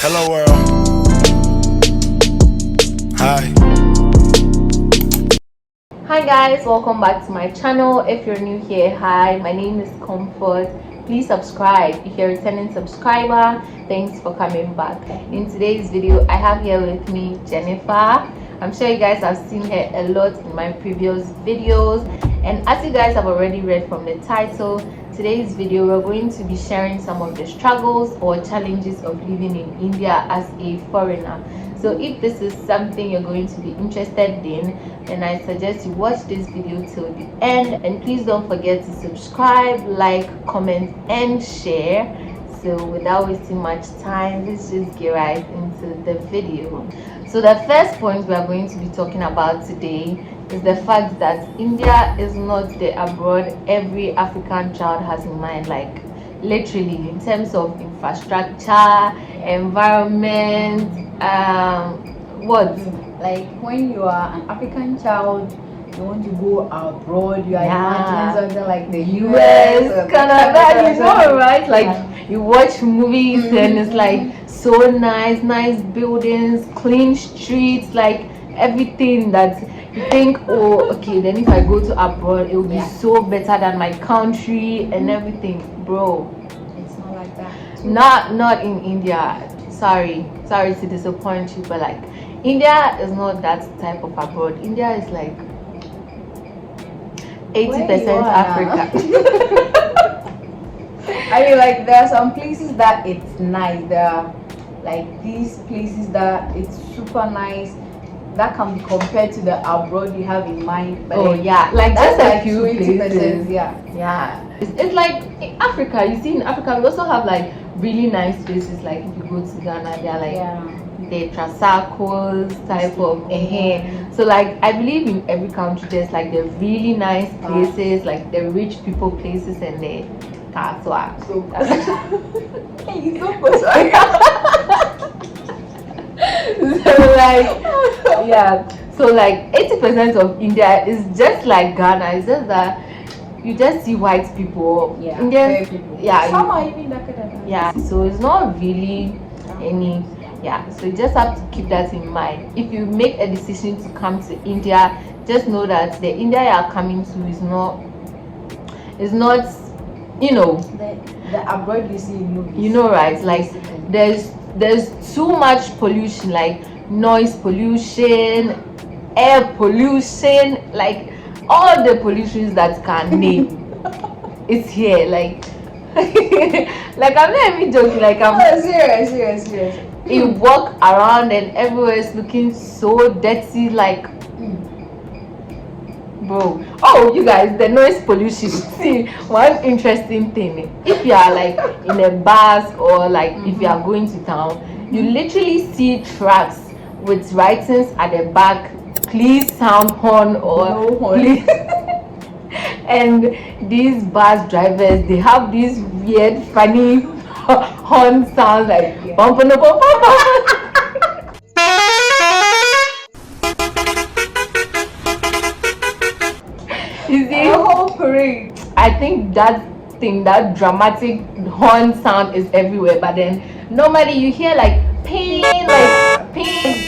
Hello world. Hi. Hi guys, welcome back to my channel. If you're new here, hi, my name is Comfort. Please subscribe if you're a returning subscriber. Thanks for coming back. In today's video, I have here with me Jennifer. I'm sure you guys have seen her a lot in my previous videos, and as you guys have already read from the title, today's video we're going to be sharing some of the struggles or challenges of living in India as a foreigner. So if this is something you're going to be interested in, then I suggest you watch this video till the end, and please don't forget to subscribe, like, comment and share. So without wasting much time, let's just get right into the video. So the first point we are going to be talking about today is the fact that India is not the abroad every African child has in mind, like literally in terms of infrastructure, environment, what? Like when you are an African child, you want to go abroad, you are imagining something like the US, Canada, you know, right? Like you watch movies and it's like so nice buildings, clean streets, like everything that you think, oh, okay, then if I go to abroad, it will be so better than my country and everything, bro. It's not like that. Not in India. Sorry to disappoint you, but like India is not that type of abroad. India is like 80% Africa. I mean, like there are some places that it's nice. There are like these places that it's super nice, that can be compared to the abroad you have in mind. But oh yeah, like that's just like a few 20%. places. Yeah. It's like in Africa. You see, in Africa we also have like really nice places. Like if you go to Ghana, they're like the Trasacos type of So like I believe in every country there's like the really nice places, like the rich people places, and the Kaswa. So like yeah, so like 80% of India is just like Ghana. It's just that you just see white people, Indian people. Some are even darker than that. Yeah, so it's not really any. So you just have to keep that in mind. If you make a decision to come to India, just know that the India you are coming to is not, you know, the abroad you see in movies. You know, right? Like there's too much pollution, like noise pollution, air pollution, like all the pollutions that can name. It's here, like like I'm not even joking, like I'm serious. You walk around and everywhere is looking so dirty, like bro. Oh, you guys, the noise pollution. See, one interesting thing, if you are like in a bus or like if you are going to town, you literally see trucks with writings at the back, please sound horn or no horn. Please. And these bus drivers, they have these weird funny horn sounds like bum bum bum bum bum. You see, the whole parade. I think that dramatic horn sound is everywhere, but then normally you hear like ping,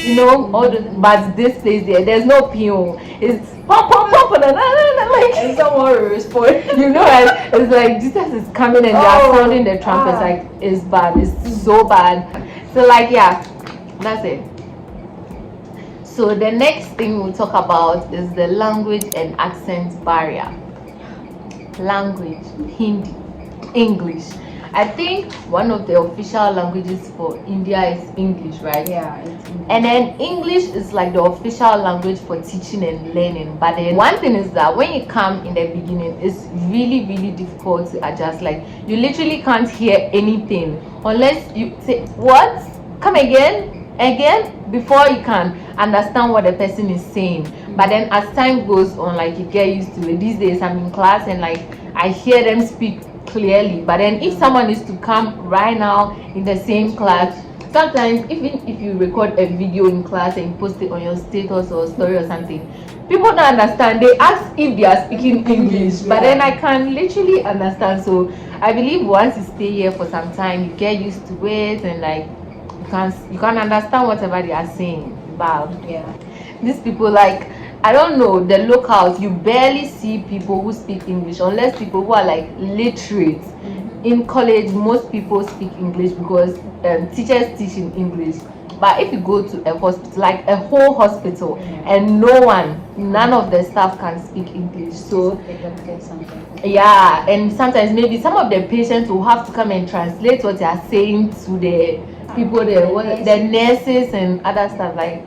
you know, all the, but this place there's no ping. It's pop like And someone will respond. you know, right? It's like Jesus is coming and they are sounding the trumpets, like it's bad, it's so bad. So like that's it. So the next thing we'll talk about is the language and accent barrier. Language, Hindi, English. I think one of the official languages for India is English, right? Yeah, it's English. And then English is like the official language for teaching and learning. But then one thing is that when you come in the beginning, it's really difficult to adjust. Like you literally can't hear anything unless you say, what? Come again before you can understand what the person is saying. But then as time goes on, like you get used to it. These days I'm in class and like I hear them speak clearly, but then if someone is to come right now in the same class, sometimes even if you record a video in class and post it on your status or story or something, people don't understand. They ask if they are speaking English, but then I can literally understand. So I believe once you stay here for some time, you get used to it, and like you can understand whatever they are saying. But Yeah. these people, like, I don't know, the locals, you barely see people who speak English unless people who are like literate. In college, most people speak English because teachers teach in English. But if you go to a hospital, like a whole hospital, and none of the staff can speak English, so yeah, and sometimes maybe some of the patients will have to come and translate what they are saying to the people, the nurses and other stuff, like.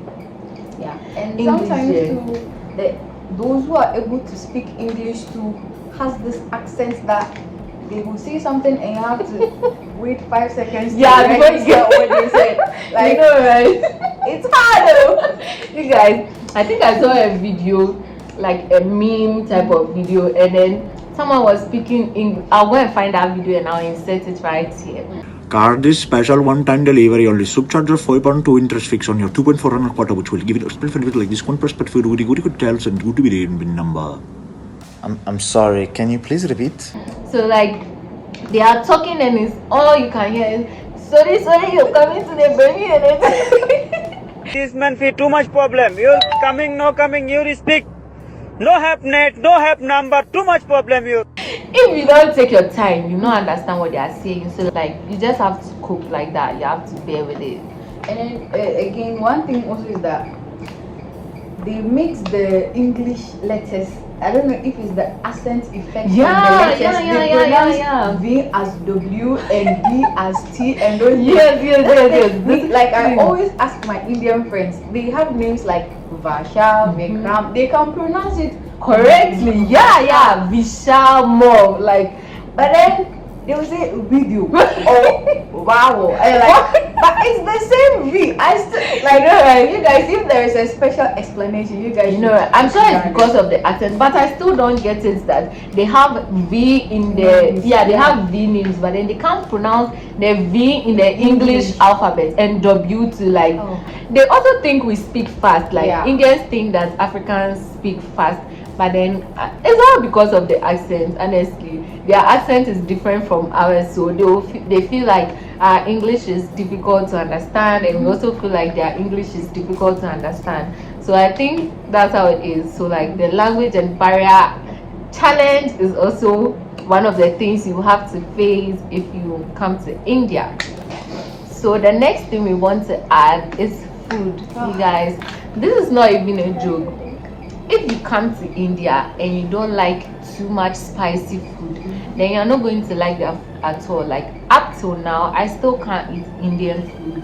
Yeah, and English, sometimes too, those who are able to speak English too has this accent that they will say something and you have to wait 5 seconds. Yeah, to register what they said. Like, you know, right? it's hard though. You guys, I think I saw a video, like a meme type of video, and then someone was speaking English. I'll go and find that video and I'll insert it right here. Card is special one-time delivery only. Subcharger 5.2 interest fix on your 2.4 and a quarter, which will give it a special benefit like discount price, but for good tells and good to be in number. I'm sorry, can you please repeat? So like they are talking and it's all you can hear is sorry, you're coming to the baby and it's This man fee too much problem. You're coming, no coming, you speak. No have net, no have number, too much problem you. if you don't take your time, you don't understand what they are saying. So like you just have to cope like that. You have to bear with it. And then again, one thing also is that they mix the English letters. I don't know if it's the accent effect. Yeah, of the letters. They pronounce V as W and B as T and those. Yes. Like I always ask my Indian friends, they have names like Vasha, Vikram. They can pronounce it Correctly. Yeah. Vishal Mo. Like, but then they will say video or wow, and like, but it's the same V. I still like you guys. If there is a special explanation, you guys I'm sure it's because of the accent, but I still don't get it that they have V in the they have V names, but then they can't pronounce the V in the English alphabet and W to like. They also think we speak fast, like Indians think that Africans speak fast. But then it's all because of the accent. Honestly, their accent is different from ours, so they feel like our English is difficult to understand, and we also feel like their English is difficult to understand. So I think that's how it is. So like the language and barrier challenge is also one of the things you have to face if you come to India. So the next thing we want to add is food. You guys, this is not even a joke. If you come to India and you don't like too much spicy food, then you're not going to like that at all. Like up till now, I still can't eat Indian food.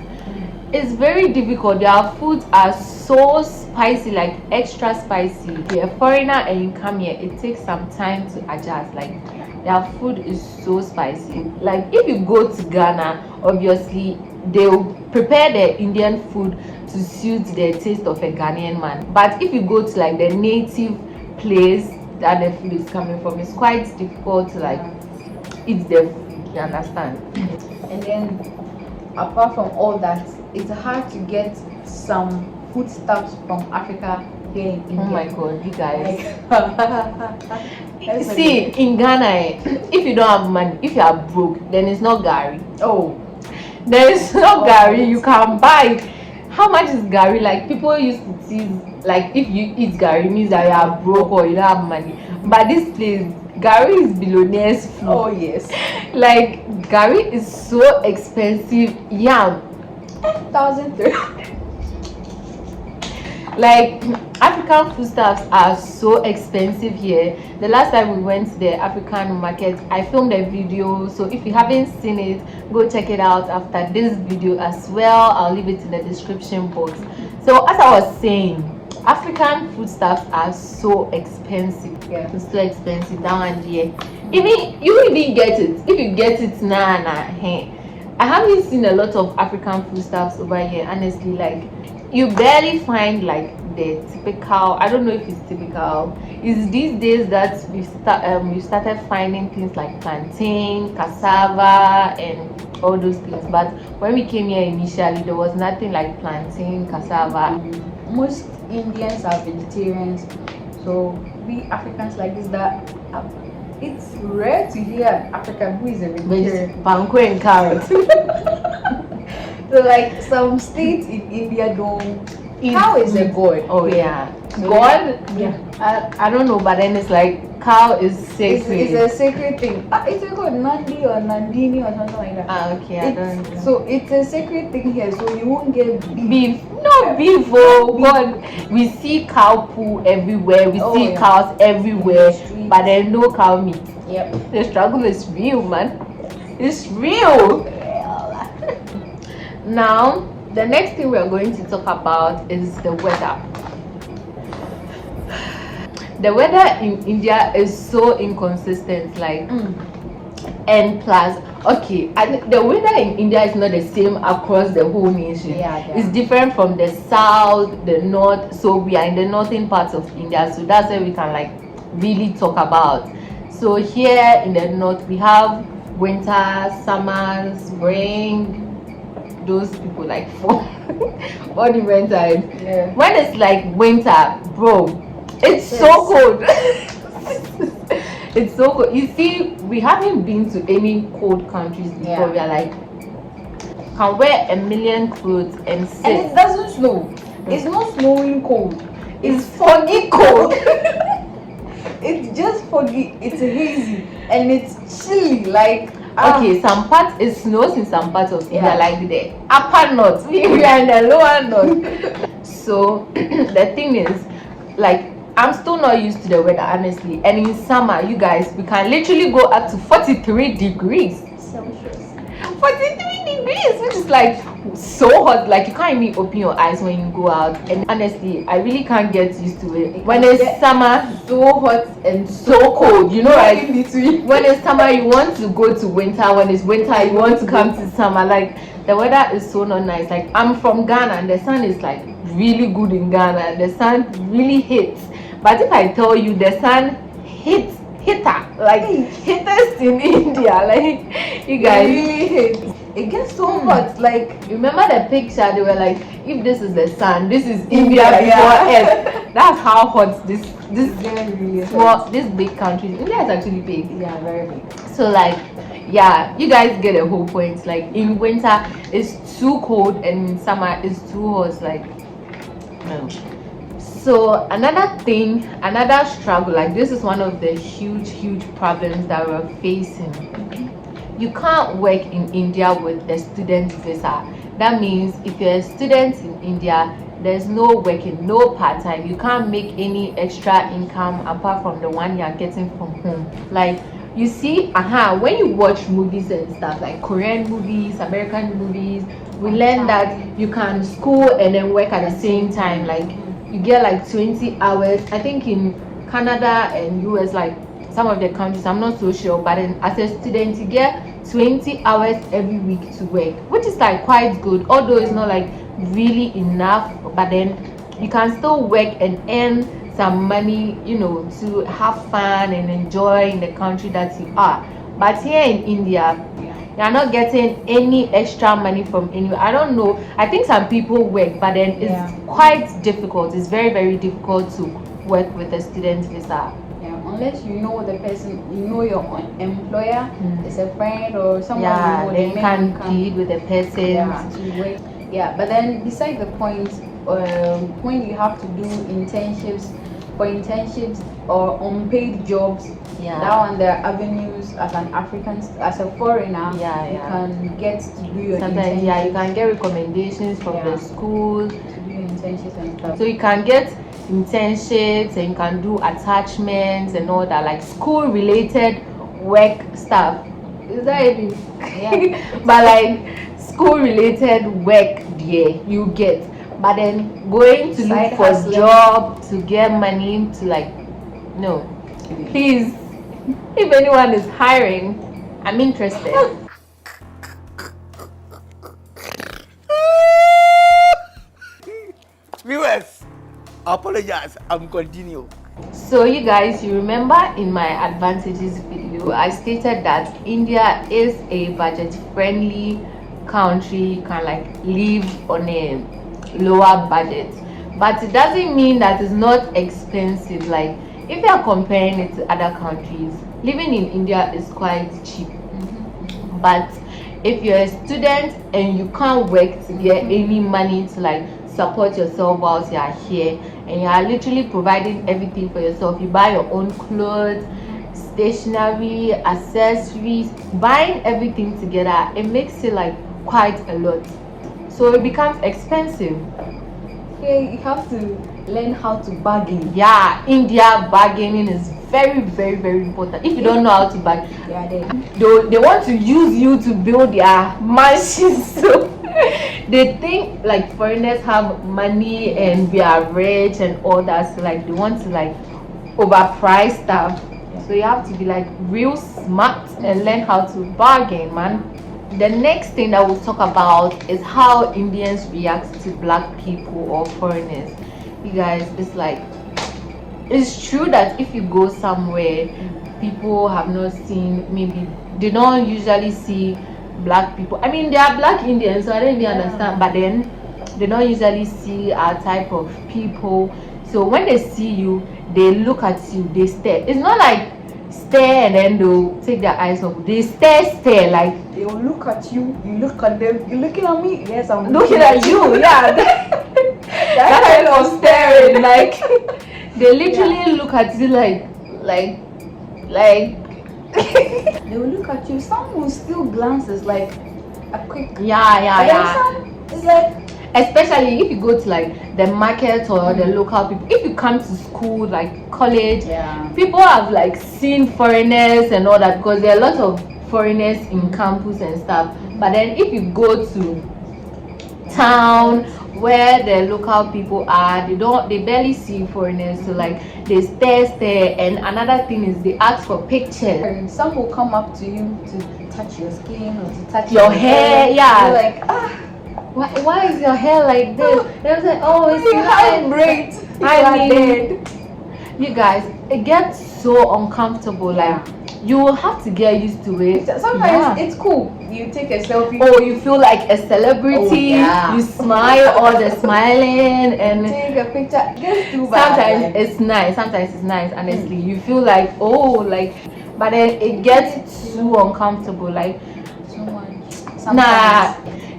It's very difficult. Their foods are so spicy, like extra spicy. If you're a foreigner and you come here, it takes some time to adjust. Like their food is so spicy. Like if you go to Ghana, obviously they'll prepare the Indian food to suit the taste of a Ghanaian man. But if you go to like the native place that the food is coming from, it's quite difficult to like eat the food, you understand? And then apart from all that, it's hard to get some foodstuffs from Africa here in India. Oh my god, you guys. See, in Ghana, if you don't have money, if you are broke, then it's not Gary. Oh, there is no Gary you can buy. How much is Gary? Like people used to tease, like if you eat Gary means that you are broke or you don't have money. But this place, Gary is billionaire's food. oh yes. Like Gary is so expensive. Yam. 1,300. Like African foodstuffs are so expensive here. The last time we went to the African market, I filmed a video, so if you haven't seen it, go check it out after this video as well. I'll leave it in the description box. So as I was saying, African foodstuffs are so expensive. Yeah. It's so expensive down and here. Even you even get it. If you get it hey. I haven't seen a lot of African foodstuffs over here, honestly. Like you barely find like the typical. I don't know if it's typical. It's these days that we started finding things like plantain, cassava, and all those things. But when we came here initially, there was nothing like plantain, cassava. Most Indians are vegetarians, so we Africans like this that it's rare to hear an African who is a vegetarian. Banku and carrot. So like some states in India don't. Cow is a god. Oh yeah, So God. Yeah. I don't know, but then it's like cow is It's sacred. a sacred thing. It's called Nandi or Nandini or something like that. Okay, I don't know. So it's a sacred thing here, so you won't get Beef, no beef. Oh God, we see cow poo everywhere. We Oh, see yeah. cows everywhere, In the streets. but then no cow meat. Yep. The struggle is real, man. It's real. Now, the next thing we are going to talk about is the weather. The weather in India is so inconsistent, like, and plus, okay, I think the weather in India is not the same across the whole nation. Yeah. It's different from the south, the north. So we are in the northern parts of India, so that's where we can like really talk about. So here in the north, we have winter, summer, spring. Those people like for all different times. Yeah. When it's like winter, bro, it's so cold. It's so cold. You see, we haven't been to any cold countries before. Yeah. We are like, can wear a million clothes and And sit. it doesn't snow. It's not snowing cold. It's foggy cold. It's just foggy. It's hazy and it's chilly. Like Okay, some parts it snows in some parts of India, Yeah. like the upper north. We are in the lower north. So the thing is, like, I'm still not used to the weather, honestly. And in summer, you guys, we can literally go up to 43 degrees. Celsius. 43 degrees, which is like so hot. Like you can't even open your eyes when you go out. And honestly, I really can't get used to it. When it's summer, So hot and so cold, you know, right like in between. when it's summer you want to go to winter, when it's winter you want to come to summer. Like the weather is so not nice. Like I'm from Ghana and the sun is like really good in Ghana. The sun really hits. But if I tell you the sun hitters in India, like you It guys really hits. It gets so hot. Like remember the picture, they were like, if this is the sun, this is India, India before yeah. Earth. That's how hot this really small, this big country. India is actually big. Yeah, very big. So like, yeah, you guys get the whole point. Like in winter it's too cold and in summer it's too hot. Like no. So another thing, another struggle, like this is one of the huge problems that we're facing. You can't work in India with a student visa. That means if you're a student in India, there's no working, no part-time. You can't make any extra income apart from the one you're getting from home. Like you see, when you watch movies and stuff like Korean movies, American movies, we learn that you can school and then work at the same time. Like you get like 20 hours. I think in Canada and US, like some of the countries, I'm not so sure, but then as a student you get 20 hours every week to work, which is like quite good, although it's not like really enough, but then you can still work and earn some money, you know, to have fun and enjoy in the country that you are. But here in India, you're not getting any extra money from anywhere. I don't know, I think some people work, but then it's quite difficult. It's very difficult to work with a student visa. Unless you know the person, you know your employer, is a friend or someone Yeah, you know, then you can can deal with the person. to work. Yeah, but then beside the point, when you have to do internships or unpaid jobs, that one there are avenues as an African, as a foreigner, you can get to do your sometimes internships. you can get recommendations from the school to do internships and stuff. so you can get internships and you can do attachments and all that, like school related work stuff. Is that it? Yeah. But like school related work, you get. But then going to Side look for hustling. job to get money to like, no. Please, if anyone is hiring, I'm interested. Viewers, apologize. I'm continue. So you guys, you remember in my advantages video I stated that India is a budget friendly country. You can like live on a lower budget, but it doesn't mean that it's not expensive. Like if you are comparing it to other countries, living in India is quite cheap, but if you're a student and you can't work to get any money to like support yourself whilst you are here, and you are literally providing everything for yourself, you buy your own clothes, stationery, accessories, buying everything together, it makes it like quite a lot, so it becomes expensive. Okay, you have to learn how to bargain. Yeah, India bargaining is very, very, very important. If you don't know how to bargain, Yeah, they want to use you to build their mansions. So they think like foreigners have money and we are rich and all that, so like they want to like overprice stuff. So you have to be like real smart and learn how to bargain, man. The next thing that we'll talk about is how Indians react to black people or foreigners. You guys, it's like, it's true that if you go somewhere people have not seen, maybe they don't usually see black people. I mean, they are black Indians, so I don't really understand, but then they don't usually see our type of people. So when they see you, they look at you, they stare. It's not like stare and then they'll take their eyes off. They stare like they will look at you, you look at them. You looking at me? Yes, I'm looking at you. Yeah, that kind of staring. Like they literally look at you like they will look at you. Some will still glances like a quick. yeah. Some, it's like, especially if you go to like the market or the local people. If you come to school, like college, people have like seen foreigners and all that, because there are a lot of foreigners in campus and stuff. But then if you go to town where the local people are, they barely see foreigners, so like they stare. And another thing is they ask for pictures. Some will come up to you to touch your skin or to touch your hair. Yeah, you're like, why is your hair like this? They was like, oh, it's not great. I mean, you guys, it gets so uncomfortable. Like you will have to get used to it. Sometimes it's cool. You take a selfie. Oh, you feel like a celebrity. You smile, all the smiling, and take a picture. Just too bad. Sometimes it's nice. Sometimes it's nice. Honestly, you feel like but then it gets too uncomfortable. Like so much. Nah.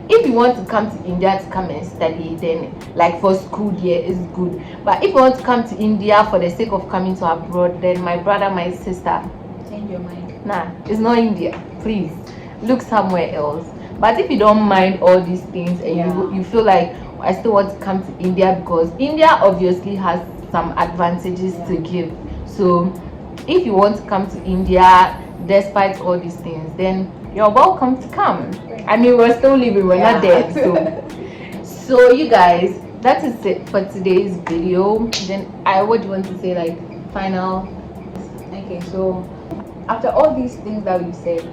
If you want to come to India to come and study, then like for school, yeah, it's good. But if you want to come to India for the sake of coming to abroad, then my brother, my sister, change your mind. Nah, it's not India. Please look somewhere else. But if you don't mind all these things and you feel like I still want to come to India, because India obviously has some advantages to give. So if you want to come to India despite all these things, then you're welcome to come. I mean, we're still living, we're not dead. So you guys, that is it for today's video. Then what do you want to say, like final? Okay, so after all these things that we said,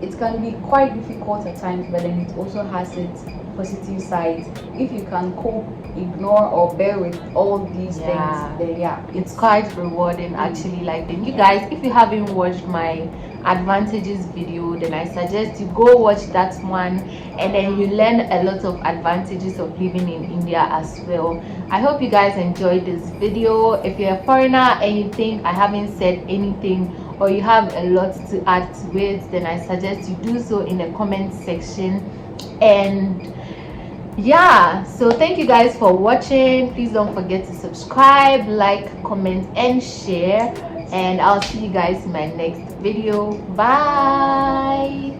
it can be quite difficult at times, but then it also has its positive sides. If you can cope, ignore or bear with all these things, then it's quite rewarding actually. Like, then you guys, if you haven't watched my advantages video, then I suggest you go watch that one, and then you learn a lot of advantages of living in India as well. I hope you guys enjoyed this video. If you're a foreigner and you think I haven't said anything or you have a lot to add to it, then I suggest you do so in the comment section. And yeah, so thank you guys for watching. Please don't forget to subscribe, like, comment and share, and I'll see you guys in my next video. Bye.